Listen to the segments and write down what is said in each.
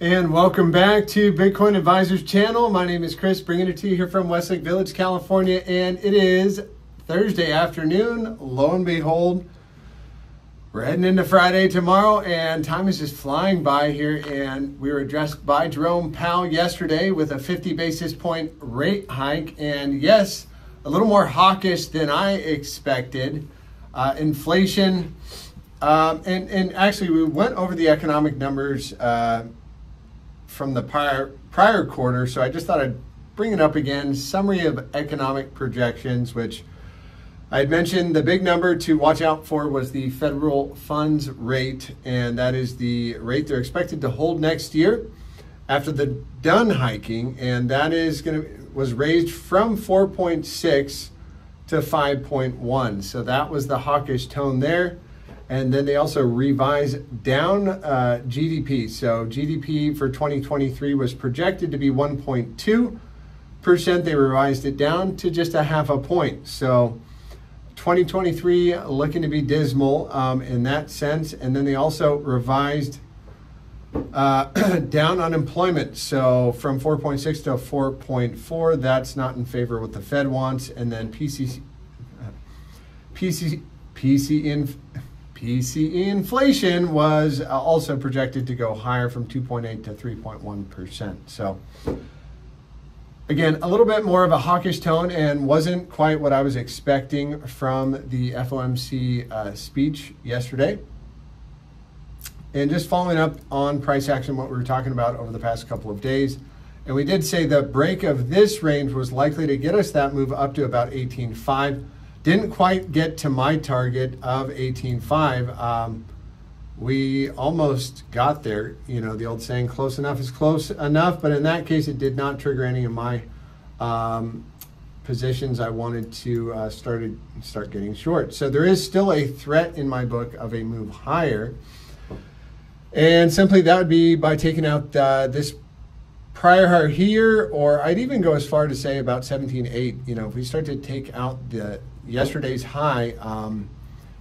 And welcome back to Bitcoin Advisors channel. My name is Chris, bringing it to you here from Westlake Village, California. And it is Thursday afternoon. Lo and behold, we're heading into Friday tomorrow, and time is just flying by here. And we were addressed by Jerome Powell yesterday with a 50 basis point rate hike. And yes, a little more hawkish than I expected. Inflation, and actually we went over the economic numbers from the prior quarter, so I just thought I'd bring it up again. Summary of economic projections, which I had mentioned the big number to watch out for was the federal funds rate, and that is the rate they're expected to hold next year after the done hiking, and that is was raised from 4.6 to 5.1. So that was the hawkish tone there. And then they also revised down GDP. So GDP for 2023 was projected to be 1.2%. They revised it down to just a half a point. So 2023 looking to be dismal in that sense. And then they also revised down unemployment. So from 4.6 to 4.4, that's not in favor of what the Fed wants. And then PCE inflation was also projected to go higher from 2.8 to 3.1%. So again, a little bit more of a hawkish tone and wasn't quite what I was expecting from the FOMC speech yesterday. And just following up on price action, what we were talking about over the past couple of days. And we did say the break of this range was likely to get us that move up to about 18.5. Didn't quite get to my target of 18.5. We almost got there. You know, the old saying, close enough is close enough. But in that case, it did not trigger any of my positions I wanted to start getting short. So there is still a threat in my book of a move higher. And simply that would be by taking out this prior higher here, or I'd even go as far to say about 17.8. You know, if we start to take out the yesterday's high,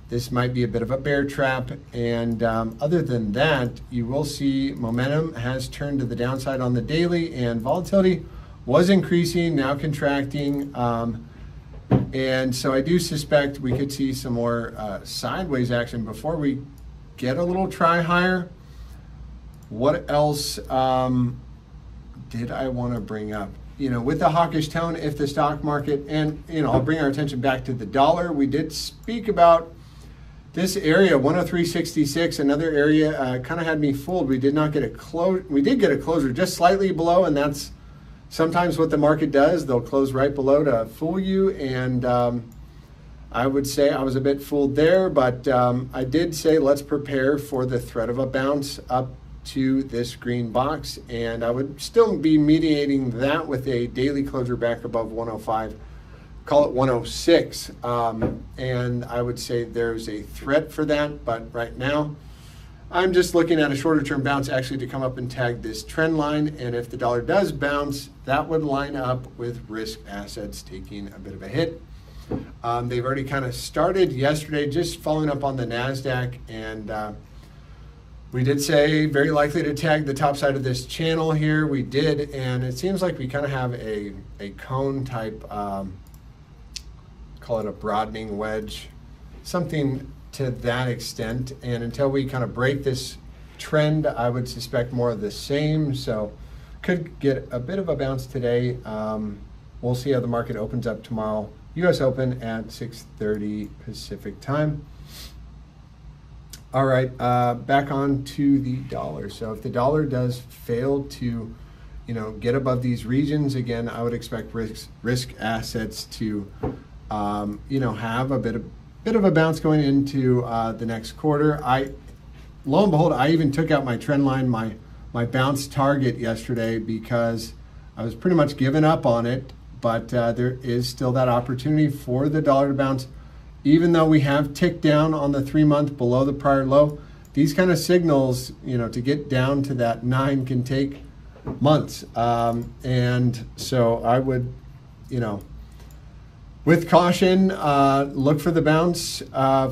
this might be a bit of a bear trap. And other than that, you will see momentum has turned to the downside on the daily, and volatility was increasing, now contracting. And so I do suspect we could see some more sideways action before we get a little try higher. What else did I want to bring up? You know, with the hawkish tone, if the stock market, and, you know, I'll bring our attention back to the dollar. We did speak about this area, 103.66, another area kind of had me fooled. We did not get a close. We did get a closure just slightly below, and that's sometimes what the market does. They'll close right below to fool you, and I would say I was a bit fooled there, but I did say let's prepare for the threat of a bounce up to this green box, and I would still be mediating that with a daily closure back above 105, call it 106, and I would say there's a threat for that. But right now I'm just looking at a shorter term bounce actually to come up and tag this trend line, and if the dollar does bounce, that would line up with risk assets taking a bit of a hit. They've already kind of started yesterday, just following up on the NASDAQ, and we did say very likely to tag the top side of this channel here. We did, and it seems like we kind of have a cone type, call it a broadening wedge, something to that extent. And until we kind of break this trend, I would suspect more of the same. So could get a bit of a bounce today. We'll see how the market opens up tomorrow. U.S. Open at 6:30 Pacific time. All right, back on to the dollar. So if the dollar does fail to, you know, get above these regions, again, I would expect risk assets to, you know, have a bit of a bounce going into the next quarter. Lo and behold, I even took out my trend line, my bounce target yesterday, because I was pretty much giving up on it. But there is still that opportunity for the dollar to bounce. Even though we have ticked down on the 3-month below the prior low, these kind of signals, you know, to get down to that 9 can take months. And so I would, you know, with caution, look for the bounce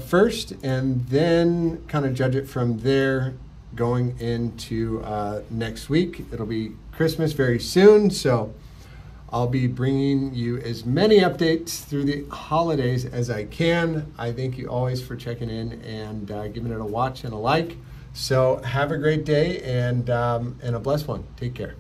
first, and then kind of judge it from there. going into next week. It'll be Christmas very soon, so I'll be bringing you as many updates through the holidays as I can. I thank you always for checking in and giving it a watch and a like. So have a great day and a blessed one. Take care.